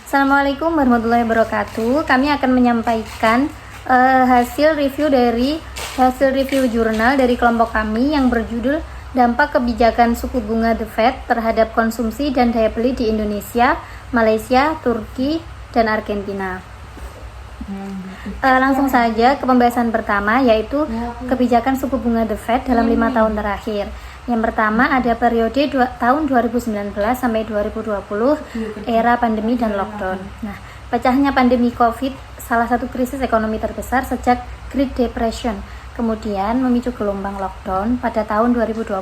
Assalamualaikum warahmatullahi wabarakatuh. Kami akan menyampaikan hasil review jurnal dari kelompok kami yang berjudul Dampak Kebijakan Suku Bunga The Fed terhadap Konsumsi dan Daya Beli di Indonesia, Malaysia, Turki, dan Argentina. Langsung saja ke pembahasan pertama, yaitu kebijakan suku bunga The Fed dalam 5 tahun terakhir. Yang pertama ada periode tahun 2019 sampai 2020, era pandemi dan lockdown. Nah, pecahnya pandemi COVID, salah satu krisis ekonomi terbesar sejak Great Depression, kemudian memicu gelombang lockdown pada tahun 2020.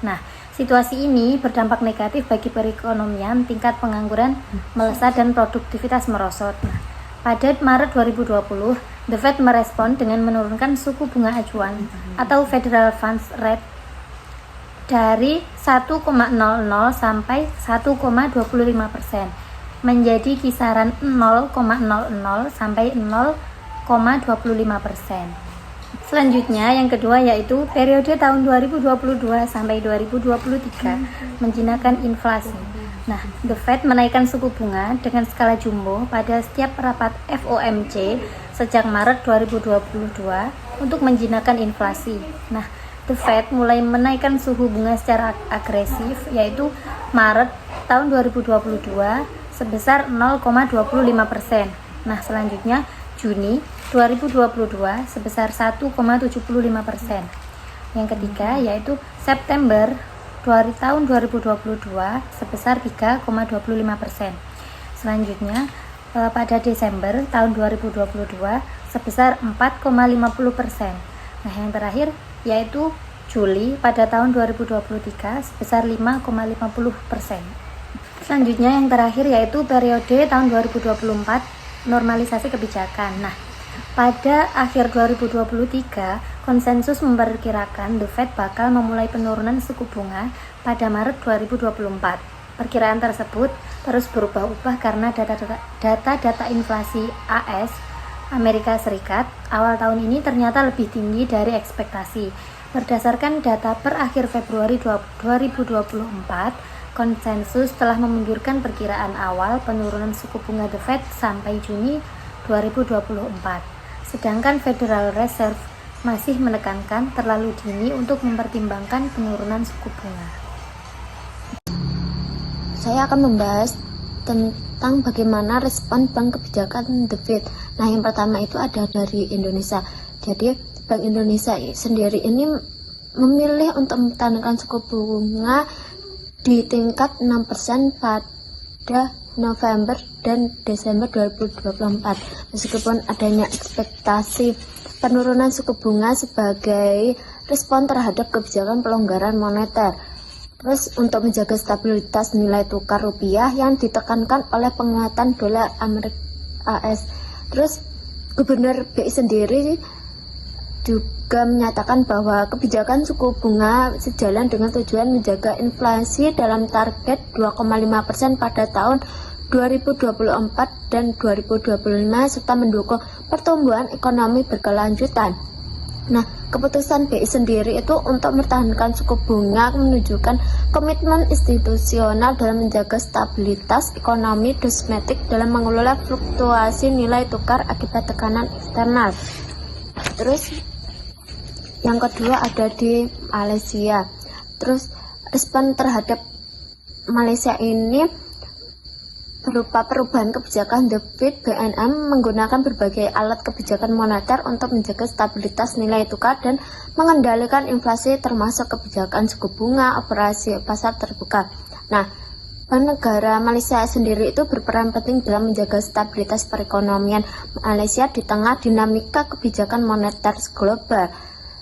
Nah, situasi ini berdampak negatif bagi perekonomian, tingkat pengangguran melesat dan produktivitas merosot. Nah, pada Maret 2020, The Fed merespon dengan menurunkan suku bunga acuan atau Federal Funds Rate dari 1,00 sampai 1,25% menjadi kisaran 0,00 sampai 0,25%. Selanjutnya yang kedua yaitu periode tahun 2022 sampai 2023 menjinakkan inflasi. Nah, The Fed menaikkan suku bunga dengan skala jumbo pada setiap rapat FOMC sejak Maret 2022 untuk menjinakkan inflasi. Nah, The Fed mulai menaikkan suku bunga secara agresif, yaitu Maret tahun 2022 sebesar 0,25%. Nah, selanjutnya Juni 2022 sebesar 1,75%. Yang ketiga yaitu September tahun 2022 sebesar 3,25%. Selanjutnya pada Desember tahun 2022 sebesar 4,50%. Nah, yang terakhir yaitu Juli pada tahun 2023 sebesar 5,50%. Selanjutnya yang terakhir yaitu periode tahun 2024 normalisasi kebijakan. Nah, pada akhir 2023 konsensus memperkirakan The Fed bakal memulai penurunan suku bunga pada Maret 2024. Perkiraan tersebut terus berubah-ubah karena data inflasi AS Amerika Serikat awal tahun ini ternyata lebih tinggi dari ekspektasi. Berdasarkan data per akhir Februari 2024, konsensus telah memundurkan perkiraan awal penurunan suku bunga The Fed sampai Juni 2024. Sedangkan Federal Reserve masih menekankan terlalu dini untuk mempertimbangkan penurunan suku bunga. Saya akan membahas tentang bagaimana respon bank kebijakan The Fed. Nah, yang pertama itu ada dari Indonesia. Jadi, Bank Indonesia sendiri ini memilih untuk menaikkan suku bunga di tingkat 6% pada November dan Desember 2024. Meskipun adanya ekspektasi penurunan suku bunga sebagai respon terhadap kebijakan pelonggaran moneter. Terus untuk menjaga stabilitas nilai tukar rupiah yang ditekankan oleh penguatan dolar Amerika AS. Terus Gubernur BI sendiri juga menyatakan bahwa kebijakan suku bunga sejalan dengan tujuan menjaga inflasi dalam target 2,5% pada tahun 2024 dan 2025 serta mendukung pertumbuhan ekonomi berkelanjutan. Nah, keputusan BI sendiri itu untuk mempertahankan suku bunga menunjukkan komitmen institusional dalam menjaga stabilitas ekonomi domestik dalam mengelola fluktuasi nilai tukar akibat tekanan eksternal. Terus yang kedua ada di Malaysia. Terus respon terhadap Malaysia ini berupa perubahan kebijakan The Fed BNM menggunakan berbagai alat kebijakan moneter untuk menjaga stabilitas nilai tukar dan mengendalikan inflasi termasuk kebijakan suku bunga, operasi pasar terbuka. Nah, Bank Negara Malaysia sendiri itu berperan penting dalam menjaga stabilitas perekonomian Malaysia di tengah dinamika kebijakan moneter global.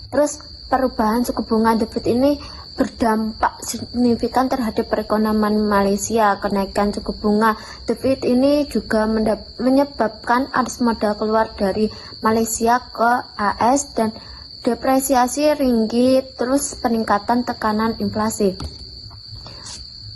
Terus perubahan suku bunga The Fed ini berdampak signifikan terhadap perekonomian Malaysia. Kenaikan suku bunga The Fed ini juga menyebabkan arus modal keluar dari Malaysia ke AS dan depresiasi ringgit, terus peningkatan tekanan inflasi.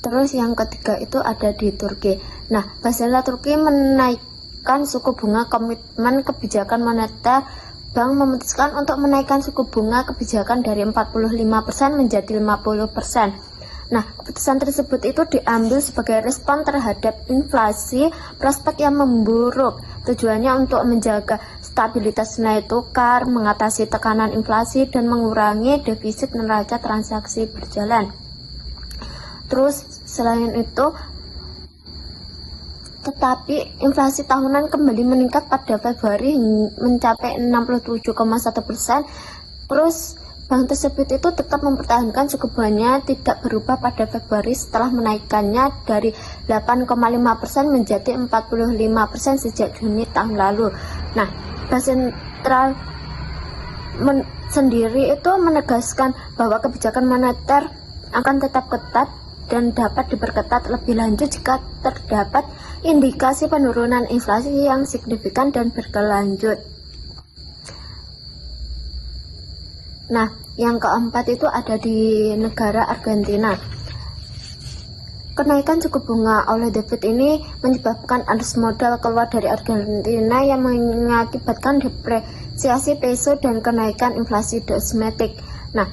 Terus yang ketiga itu ada di Turki. Nah, Bank Sentral Turki menaikkan suku bunga komitmen kebijakan moneter. Bank memutuskan untuk menaikkan suku bunga kebijakan dari 45% menjadi 50%. Nah, keputusan tersebut itu diambil sebagai respon terhadap inflasi prospek yang memburuk. Tujuannya untuk menjaga stabilitas nilai tukar, mengatasi tekanan inflasi, dan mengurangi defisit neraca transaksi berjalan. Terus, selain itu, tetapi inflasi tahunan kembali meningkat pada Februari mencapai 67,1%. Terus bank tersebut itu tetap mempertahankan suku bunganya tidak berubah pada Februari setelah menaikkannya dari 8,5% menjadi 45% sejak Juni tahun lalu. Nah, Bank Sentral sendiri itu menegaskan bahwa kebijakan moneter akan tetap ketat dan dapat diperketat lebih lanjut jika terdapat indikasi penurunan inflasi yang signifikan dan berkelanjut. Nah, yang keempat itu ada di negara Argentina. Kenaikan suku bunga oleh The Fed ini menyebabkan arus modal keluar dari Argentina yang mengakibatkan depresiasi peso dan kenaikan inflasi domestik. Nah,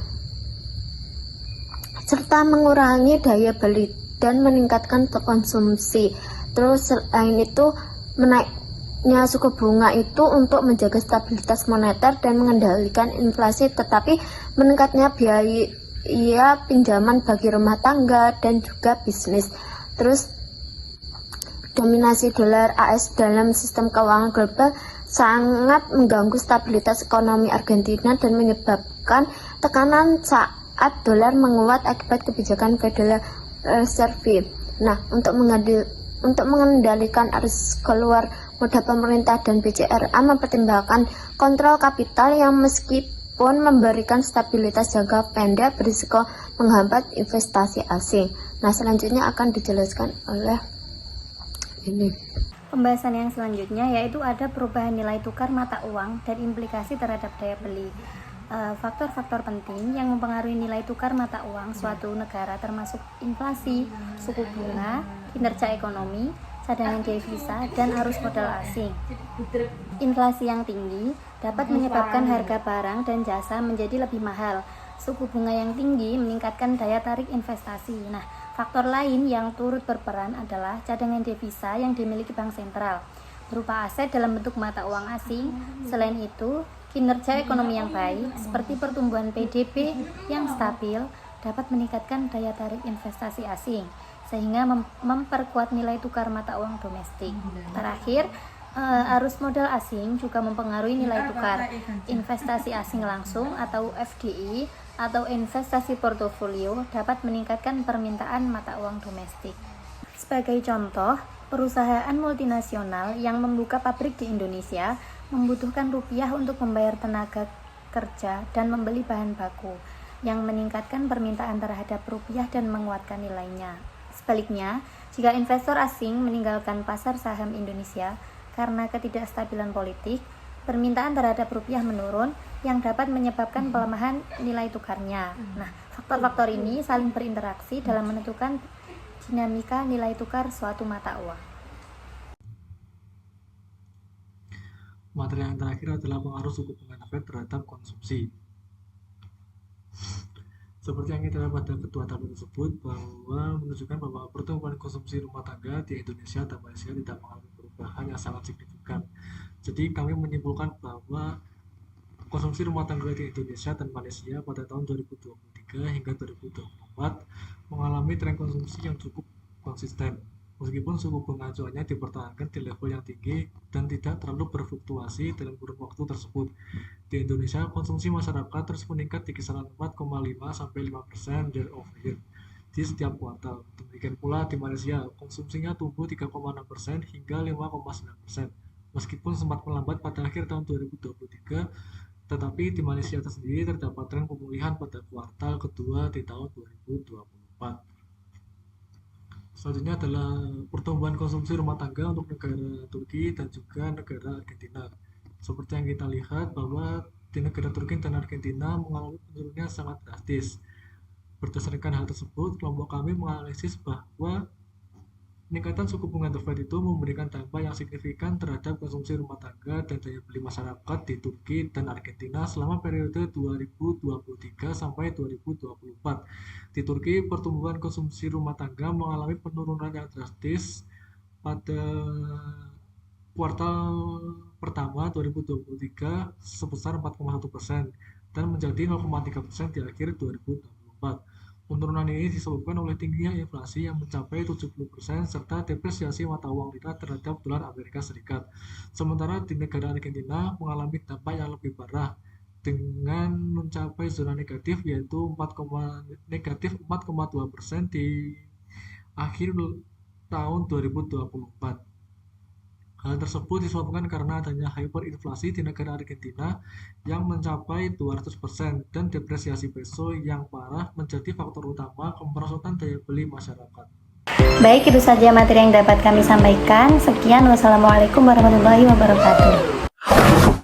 serta mengurangi daya beli dan meningkatkan konsumsi. Terus selain itu, menaiknya suku bunga itu untuk menjaga stabilitas moneter dan mengendalikan inflasi, tetapi meningkatnya biaya pinjaman bagi rumah tangga dan juga bisnis. Terus dominasi dolar AS dalam sistem keuangan global sangat mengganggu stabilitas ekonomi Argentina dan menyebabkan tekanan saat dolar menguat akibat kebijakan Federal Reserve. Nah, untuk mengendalikan arus keluar modal pemerintah dan BCRA mempertimbangkan kontrol kapital yang meskipun memberikan stabilitas jangka pendek berisiko menghambat investasi asing. Nah, selanjutnya akan dijelaskan oleh ini. Pembahasan yang selanjutnya yaitu ada perubahan nilai tukar mata uang dan implikasi terhadap daya beli. Faktor-faktor penting yang mempengaruhi nilai tukar mata uang suatu negara termasuk inflasi, suku bunga, kinerja ekonomi, cadangan devisa, dan arus modal asing. Inflasi yang tinggi dapat menyebabkan harga barang dan jasa menjadi lebih mahal. Suku bunga yang tinggi meningkatkan daya tarik investasi. Nah, faktor lain yang turut berperan adalah cadangan devisa yang dimiliki bank sentral berupa aset dalam bentuk mata uang asing. Selain itu, kinerja ekonomi yang baik seperti pertumbuhan PDB yang stabil dapat meningkatkan daya tarik investasi asing sehingga memperkuat nilai tukar mata uang domestik. Terakhir, arus modal asing juga mempengaruhi nilai tukar. Investasi asing langsung atau FDI atau investasi portofolio dapat meningkatkan permintaan mata uang domestik. Sebagai contoh, perusahaan multinasional yang membuka pabrik di Indonesia membutuhkan rupiah untuk membayar tenaga kerja dan membeli bahan baku, yang meningkatkan permintaan terhadap rupiah dan menguatkan nilainya. Sebaliknya, jika investor asing meninggalkan pasar saham Indonesia karena ketidakstabilan politik, permintaan terhadap rupiah menurun yang dapat menyebabkan pelemahan nilai tukarnya. Nah, faktor-faktor ini saling berinteraksi dalam menentukan dinamika nilai tukar suatu mata uang. Materi yang terakhir adalah pengaruh suku bunga The Fed terhadap konsumsi. Seperti yang kita lihat pada kedua tabel tersebut, bahwa menunjukkan bahwa pertumbuhan konsumsi rumah tangga di Indonesia dan Malaysia tidak mengalami perubahan yang sangat signifikan. Jadi kami menyimpulkan bahwa konsumsi rumah tangga di Indonesia dan Malaysia pada tahun 2023 hingga 2024 mengalami tren konsumsi yang cukup konsisten. Meskipun suku bunga acuannya dipertahankan di level yang tinggi dan tidak terlalu berfluktuasi dalam kurun waktu tersebut. Di Indonesia, konsumsi masyarakat terus meningkat di kisaran 4,5-5% year over year di setiap kuartal. Demikian pula di Malaysia, konsumsinya tumbuh 3,6% hingga 5,9%. Meskipun sempat melambat pada akhir tahun 2023, tetapi di Malaysia sendiri terdapat tren pemulihan pada kuartal kedua di tahun 2024. Selanjutnya adalah pertumbuhan konsumsi rumah tangga untuk negara Turki dan juga negara Argentina. Seperti yang kita lihat bahwa di negara Turki dan Argentina mengalami penurunan sangat drastis. Berdasarkan hal tersebut, kelompok kami menganalisis bahwa Peningkatan suku bunga The Fed itu memberikan dampak yang signifikan terhadap konsumsi rumah tangga dan daya beli masyarakat di Turki dan Argentina selama periode 2023 sampai 2024. Di Turki, pertumbuhan konsumsi rumah tangga mengalami penurunan yang drastis pada kuartal pertama 2023 sebesar 4,1% dan menjadi 0,3% di akhir 2024. Penurunan ini disebabkan oleh tingginya inflasi yang mencapai 70% serta depresiasi mata uang kita terhadap dolar Amerika Serikat. Sementara di negara Argentina mengalami dampak yang lebih parah dengan mencapai zona negatif yaitu negatif 4,2% di akhir tahun 2024. Hal tersebut disebabkan karena adanya hyperinflasi di negara Argentina yang mencapai 200% dan depresiasi peso yang parah menjadi faktor utama kemerosotan daya beli masyarakat. Baik, itu saja materi yang dapat kami sampaikan. Sekian, wassalamualaikum warahmatullahi wabarakatuh.